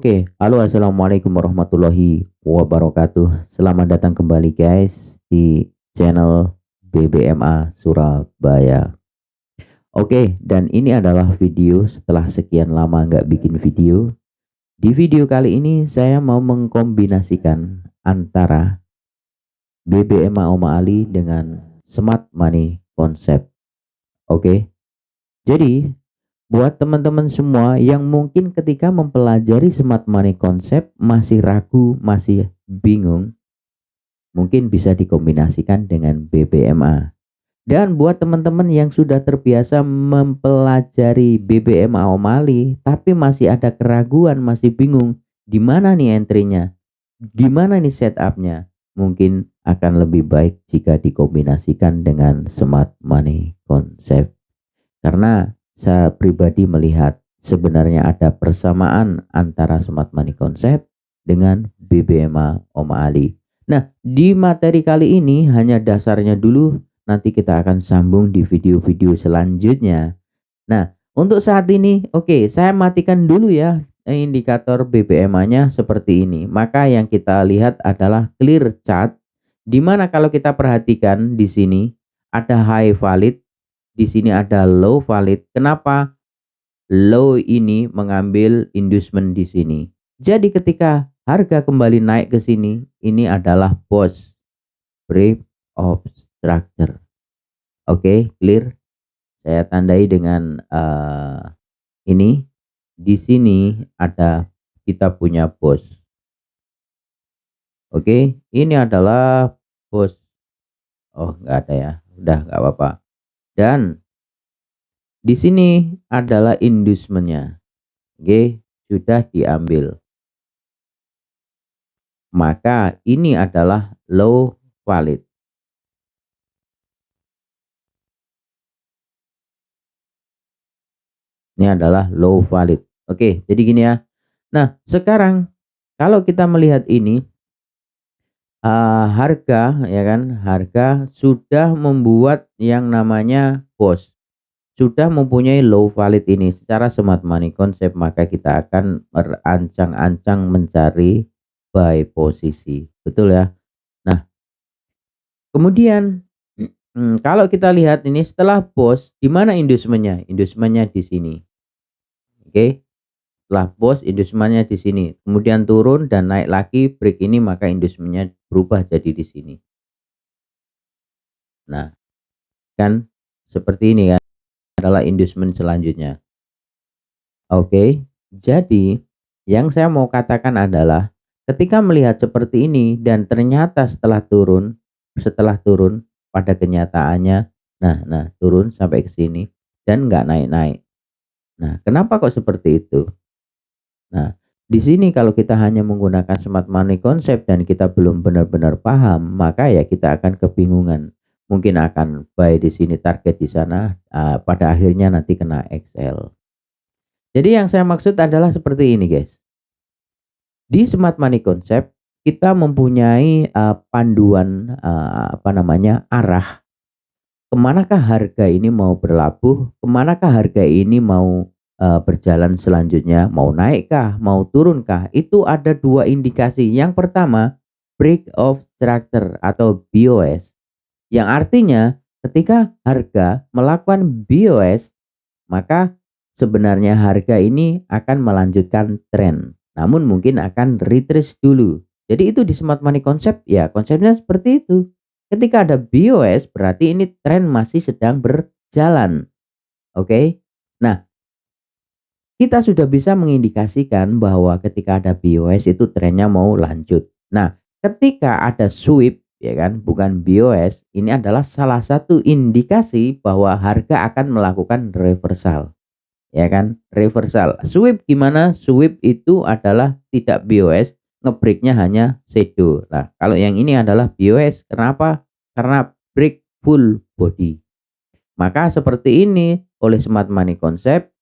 Oke, halo assalamualaikum warahmatullahi wabarakatuh. Selamat datang kembali guys di channel BBMA Surabaya. Oke, dan ini adalah video setelah sekian lama nggak bikin video. Di video kali ini saya mau mengkombinasikan antara BBMA Oma Ali dengan Smart Money Concept. Oke, jadi buat teman-teman semua yang mungkin ketika mempelajari Smart Money Concept masih ragu, masih bingung, mungkin bisa dikombinasikan dengan BBMA. Dan buat teman-teman yang sudah terbiasa mempelajari BBMA Omali tapi masih ada keraguan, masih bingung, gimana nih entry-nya? Gimana nih setupnya? Mungkin akan lebih baik jika dikombinasikan dengan Smart Money Concept. Karena saya pribadi melihat sebenarnya ada persamaan antara Smart Money Concept dengan BBMA Oma Ali. Nah, di materi kali ini hanya dasarnya dulu, nanti kita akan sambung di video-video selanjutnya. Nah, untuk saat ini, oke, saya matikan dulu ya indikator BBMA-nya seperti ini. Maka yang kita lihat adalah clear chart, di mana kalau kita perhatikan di sini ada high valid, di sini ada low valid. Kenapa? Low ini mengambil inducement di sini. Jadi ketika harga kembali naik ke sini, ini adalah boss break of structure. Oke, clear. Saya tandai dengan ini. Di sini ada kita punya boss. Oke, ini adalah boss. Oh, nggak ada ya. Udah nggak apa-apa. Dan di sini adalah inducement-nya. Oke, sudah diambil. Maka ini adalah low valid. Ini adalah low valid. Oke, jadi gini ya. Nah, sekarang kalau kita melihat ini harga ya kan, harga sudah membuat yang namanya boss. Sudah mempunyai low valid ini secara Smart Money Concept, maka kita akan berancang-ancang mencari buy posisi. Betul ya? Nah, kemudian kalau kita lihat ini setelah boss, di mana inducement-nya? Inducement-nya di sini. Oke. Setelah boss, inducement-nya di sini. Kemudian turun dan naik lagi break ini, maka inducement-nya berubah jadi di sini. Nah, kan seperti ini kan adalah inducement selanjutnya. Oke. Jadi, yang saya mau katakan adalah ketika melihat seperti ini dan ternyata setelah turun pada kenyataannya turun sampai ke sini dan nggak naik-naik. Nah, kenapa kok seperti itu? Nah, di sini kalau kita hanya menggunakan Smart Money Concept dan kita belum benar-benar paham, maka ya kita akan kebingungan. Mungkin akan buy di sini, target di sana, pada akhirnya nanti kena XL. Jadi yang saya maksud adalah seperti ini, guys. Di Smart Money Concept kita mempunyai panduan arah kemanakah harga ini mau berlabuh, kemanakah harga ini mau berjalan selanjutnya, mau naikkah, mau turunkah. Itu ada dua indikasi. Yang pertama, break of structure atau BOS, yang artinya ketika harga melakukan BOS, maka sebenarnya harga ini akan melanjutkan tren, namun mungkin akan retrace dulu. Jadi itu di Smart Money Concept ya, konsepnya seperti itu. Ketika ada BOS berarti ini tren masih sedang berjalan. Oke. Nah, kita sudah bisa mengindikasikan bahwa ketika ada BOS itu trennya mau lanjut. Nah, ketika ada sweep ya kan, bukan BOS, ini adalah salah satu indikasi bahwa harga akan melakukan reversal. Ya kan, reversal. Sweep gimana? Sweep itu adalah tidak BOS, ngebreaknya hanya shadow. Nah, kalau yang ini adalah BOS, kenapa? Karena break full body. Maka seperti ini oleh Smart Money Concept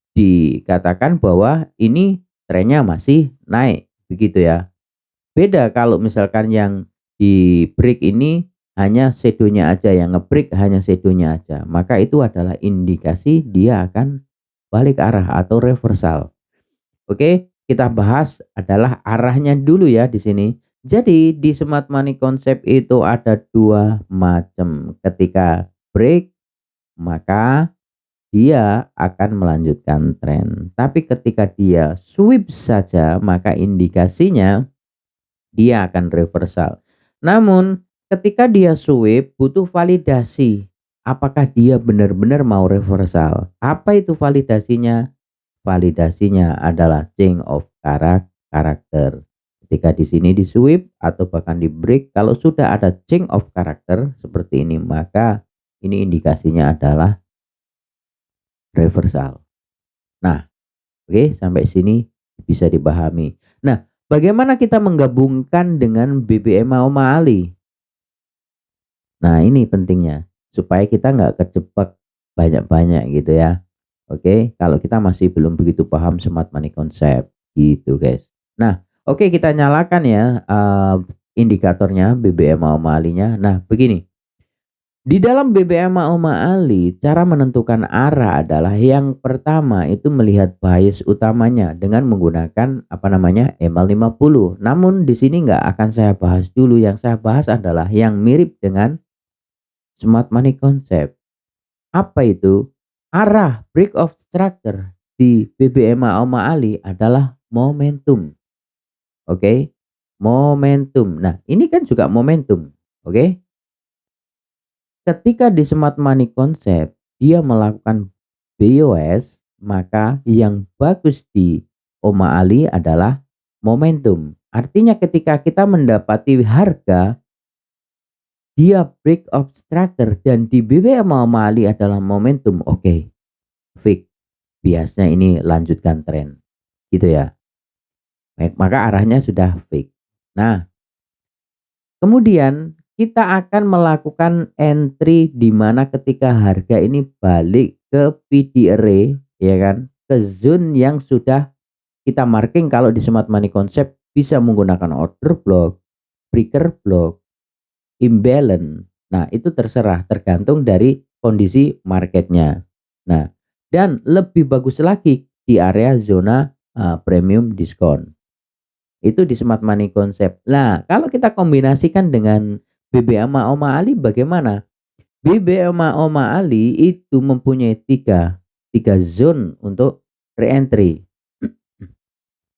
dikatakan bahwa ini trennya masih naik, begitu ya. Beda kalau misalkan yang di break ini hanya shadow-nya aja, yang ngebreak hanya shadow-nya aja, maka itu adalah indikasi dia akan balik arah atau reversal. Oke, kita bahas adalah arahnya dulu ya di sini. Jadi di smart money concept itu ada dua macam. Ketika break maka dia akan melanjutkan tren. Tapi ketika dia sweep saja maka indikasinya dia akan reversal. Namun ketika dia sweep butuh validasi. Apakah dia benar-benar mau reversal? Apa itu validasinya? Validasinya adalah change of karakter. Ketika di sini di sweep atau bahkan di break, kalau sudah ada change of karakter seperti ini, maka ini indikasinya adalah reversal. Nah, oke, sampai sini bisa dipahami. Nah, bagaimana kita menggabungkan dengan BBM Oma Ali? Nah, ini pentingnya supaya kita nggak kejebak banyak-banyak gitu ya. Oke, kalau kita masih belum begitu paham smart money concept gitu, guys. Nah, oke, kita nyalakan ya indikatornya BBM Oma Ali-nya. Nah, begini. Di dalam BBM Oma Ali, cara menentukan arah adalah yang pertama itu melihat bias utamanya dengan menggunakan apa namanya ML50. Namun di sini nggak akan saya bahas dulu. Yang saya bahas adalah yang mirip dengan smart money concept. Apa itu? Arah break of structure di BBM Oma Ali adalah momentum. Oke, momentum. Nah, ini kan juga momentum. Oke. Ketika di smart money concept dia melakukan BOS, maka yang bagus di Oma Ali adalah momentum. Artinya ketika kita mendapati harga dia break of structure dan di BBM Oma Ali adalah momentum, oke, fix. Biasanya ini lanjutkan tren. Gitu ya. Baik, maka arahnya sudah fix. Nah, kemudian kita akan melakukan entry di mana ketika harga ini balik ke PD array ya kan, ke zone yang sudah kita marking. Kalau di smart money concept bisa menggunakan order block, breaker block, imbalance. Nah, itu terserah tergantung dari kondisi marketnya. Nah, dan lebih bagus lagi di area zona premium diskon. Itu di smart money concept. Nah, kalau kita kombinasikan dengan BBM Oma Ali bagaimana? BBM Oma Ali itu mempunyai tiga zone untuk reentry.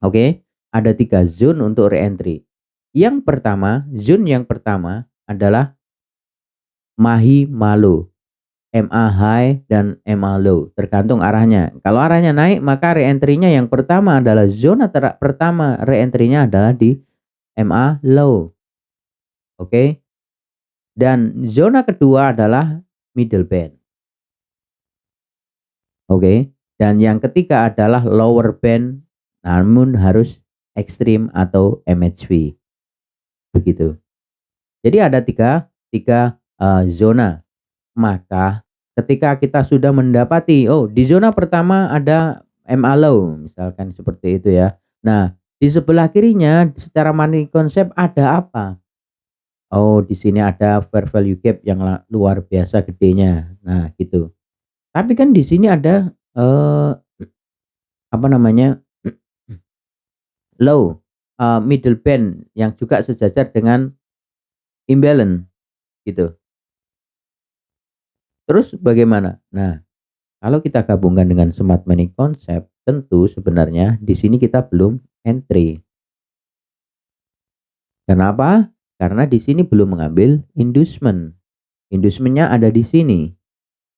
Oke, ada 3 zone untuk reentry. Yang pertama, zone yang pertama adalah Mahi Malo, MA high dan MA low, tergantung arahnya. Kalau arahnya naik maka reentry-nya yang pertama adalah zona pertama reentry-nya adalah di MA low. Oke. Dan zona kedua adalah middle band. Oke. Dan yang ketiga adalah lower band namun harus ekstrim atau MHV. Begitu. Jadi ada tiga zona. Maka ketika kita sudah mendapati di zona pertama ada MA low misalkan seperti itu ya. Nah, di sebelah kirinya secara money concept ada apa? Oh, di sini ada fair value gap yang luar biasa gedenya. Nah, gitu. Tapi kan di sini ada apa namanya? Low, middle band yang juga sejajar dengan imbalance gitu. Terus bagaimana? Nah, kalau kita gabungkan dengan smart money concept, tentu sebenarnya di sini kita belum entry. Kenapa? Karena di sini belum mengambil inducement. Inducementnya ada di sini.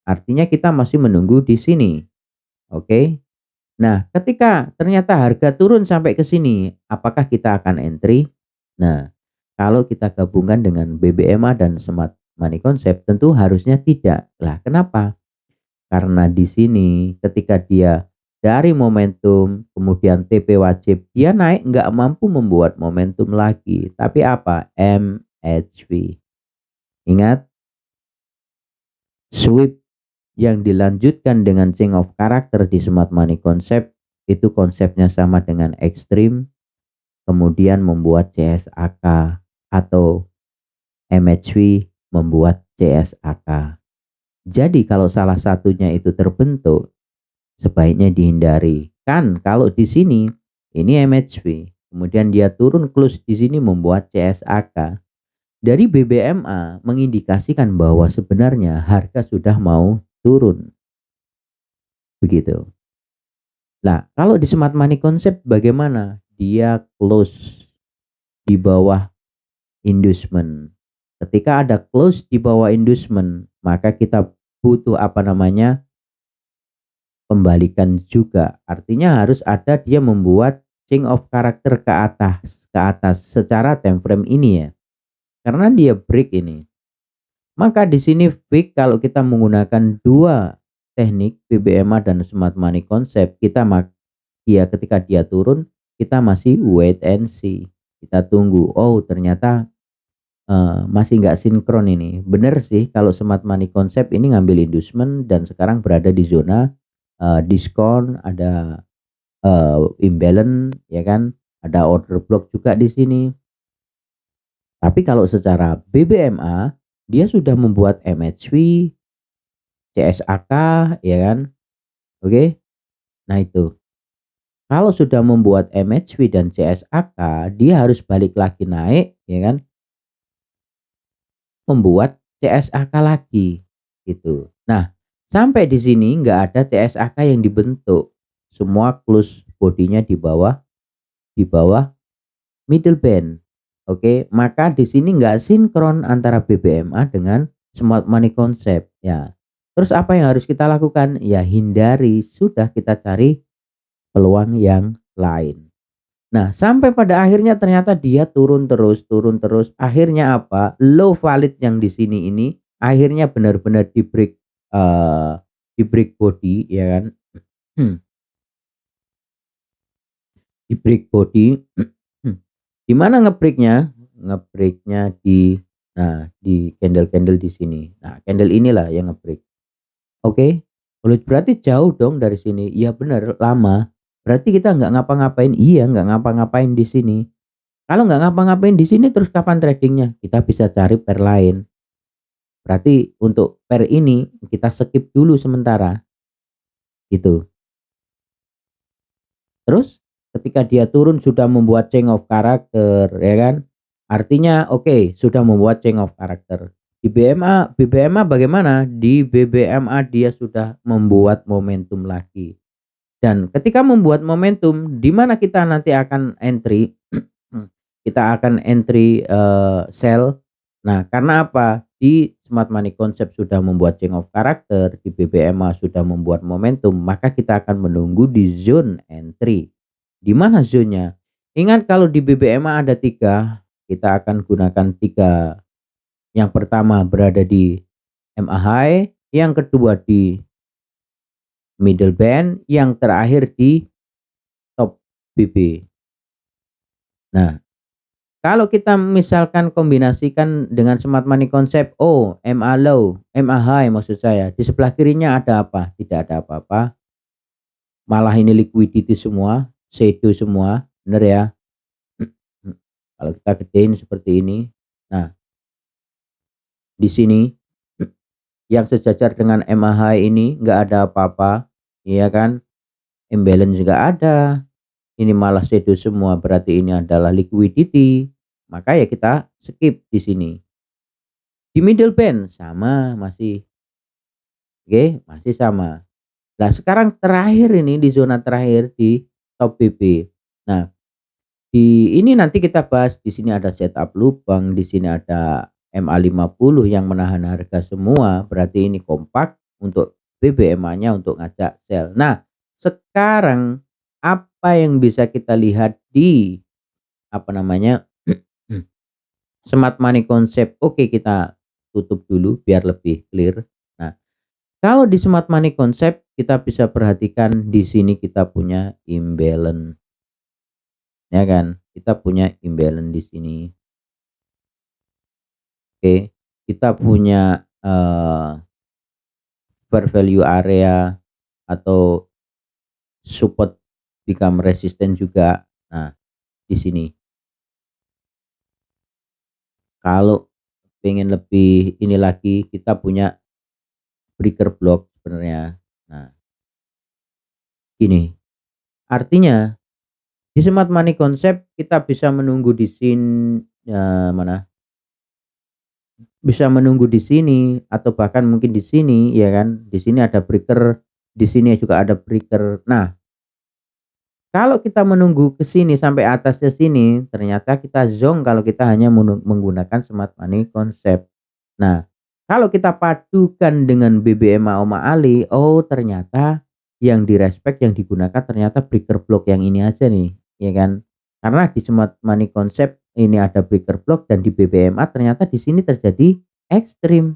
Artinya kita masih menunggu di sini. Oke. Nah, ketika ternyata harga turun sampai ke sini, apakah kita akan entry? Nah, kalau kita gabungkan dengan BBMA dan smart money concept tentu harusnya tidak. Lah, kenapa? Karena di sini ketika dia dari momentum kemudian TP wajib dia naik nggak mampu membuat momentum lagi. Tapi apa? MHV. Ingat, sweep yang dilanjutkan dengan change of character di smart money concept itu konsepnya sama dengan ekstrim, kemudian membuat CSAK atau MHV membuat CSAK. Jadi kalau salah satunya itu terbentuk sebaiknya dihindari. Kan kalau di sini Ini MHV. Kemudian dia turun close di sini membuat CSAK. Dari BBMA mengindikasikan bahwa sebenarnya harga sudah mau turun. Begitu. Nah, kalau di smart money concept bagaimana? Dia close di bawah inducement. Ketika ada close di bawah inducement, maka kita butuh apa namanya? Pembalikan juga. Artinya harus ada dia membuat change of character ke atas secara time frame ini ya. Karena dia break ini. Maka di sini fix kalau kita menggunakan dua teknik BBMA dan smart money concept, dia ketika dia turun kita masih wait and see. Kita tunggu. Oh, ternyata masih nggak sinkron ini. Bener sih kalau smart money concept ini ngambil inducement dan sekarang berada di zona diskon, ada imbalance ya kan, ada order block juga di sini. Tapi kalau secara BBMA dia sudah membuat MHV, CSAK ya kan. Oke. Nah itu. Kalau sudah membuat MHV dan CSAK, dia harus balik lagi naik ya kan, membuat CSAK lagi gitu. Nah, sampai di sini nggak ada CSAK yang dibentuk. Semua close bodinya di bawah middle band. Oke, maka di sini nggak sinkron antara BBMA dengan smart money concept ya. Terus apa yang harus kita lakukan? Ya hindari, sudah kita cari peluang yang lain. Nah, sampai pada akhirnya ternyata dia turun terus, turun terus. Akhirnya apa? Low valid yang di sini ini akhirnya benar-benar di break body ya kan. Di break body. Di mana ngebreaknya? Ngebreaknya di candle-candle di sini. Nah, candle inilah yang ngebreak. Oke. Berarti jauh dong dari sini. Iya benar, lama. Berarti kita nggak ngapa-ngapain. Iya, nggak ngapa-ngapain di sini. Kalau nggak ngapa-ngapain di sini terus kapan tradingnya? Kita bisa cari pair lain. Berarti untuk pair ini kita skip dulu sementara gitu. Terus ketika dia turun sudah membuat change of character ya kan? Artinya oke, sudah membuat change of character. Di BBMA bagaimana? Di BBMA dia sudah membuat momentum lagi. Dan ketika membuat momentum di mana kita nanti akan entry, kita akan entry sell. Nah, karena apa? Di smart money concept sudah membuat change of character, di BBMA sudah membuat momentum, maka kita akan menunggu di zone entry. Di mana zonnya? Ingat kalau di BBMA ada 3, kita akan gunakan 3. Yang pertama berada di MA high, yang kedua di middle band, yang terakhir di top BB. Nah, kalau kita misalkan kombinasikan dengan smart money concept, oh MA low, MA high maksud saya. Di sebelah kirinya ada apa? Tidak ada apa-apa. Malah ini liquidity semua, shadow semua, bener ya. Kalau kita gedein seperti ini. Nah, di sini yang sejajar dengan MA high ini nggak ada apa-apa, iya kan? Imbalance juga ada. Ini malah shadow semua, berarti ini adalah liquidity. Maka ya kita skip di sini. Di middle band sama masih. Oke, masih sama. Nah, sekarang terakhir ini di zona terakhir di top BB. Nah, di ini nanti kita bahas, di sini ada setup lubang, di sini ada MA50 yang menahan harga semua, berarti ini kompak untuk BBMA-nya untuk ngajak sell. Nah, sekarang apa yang bisa kita lihat di apa namanya? Smart money concept. Oke, kita tutup dulu biar lebih clear. Nah, kalau di smart money concept kita bisa perhatikan di sini kita punya imbalance. Ya kan? Kita punya imbalance di sini. Oke. Kita punya fair value area atau support become resistant juga. Nah, di sini. Kalau pengen lebih ini lagi kita punya breaker block sebenarnya. Nah, gini. Artinya Di smart money concept kita bisa menunggu di mana, bisa menunggu di sini atau bahkan mungkin di sini ya kan, di sini ada breaker, di sini juga ada breaker. Nah, kalau kita menunggu ke sini sampai atasnya sini, ternyata kita zonk kalau kita hanya menggunakan smart money concept. Nah, kalau kita padukan dengan BBM Oma Ali, oh ternyata yang direspek yang digunakan ternyata breaker block yang ini aja nih, ya kan? Karena di smart money concept ini ada breaker block dan di BBMA ternyata di sini ekstrim,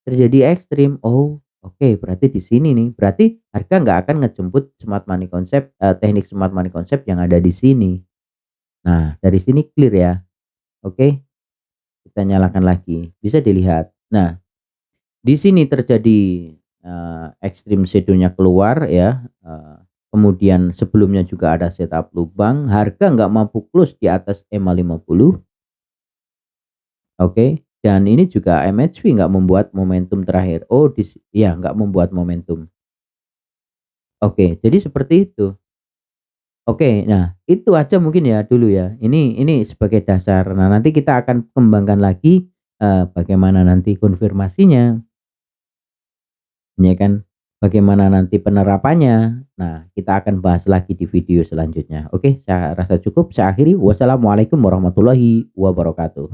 terjadi ekstrim. Oh, oke, berarti di sini nih, berarti harga nggak akan ngejemput smart money concept, teknik smart money concept yang ada di sini. Nah, dari sini clear ya. Oke, kita nyalakan lagi, bisa dilihat. Nah, di sini terjadi, ekstrim shadow-nya keluar ya, kemudian sebelumnya juga ada setup lubang, harga nggak mampu close di atas EMA 50. Oke, dan ini juga MHV nggak membuat momentum terakhir. Oh, ya nggak membuat momentum. Oke, jadi seperti itu. Oke, nah itu aja mungkin ya dulu ya. Ini sebagai dasar. Nah, nanti kita akan kembangkan lagi, bagaimana nanti konfirmasinya, ya kan? Bagaimana nanti penerapannya. Nah, kita akan bahas lagi di video selanjutnya. Oke, saya rasa cukup. Saya akhiri. Wassalamualaikum warahmatullahi wabarakatuh.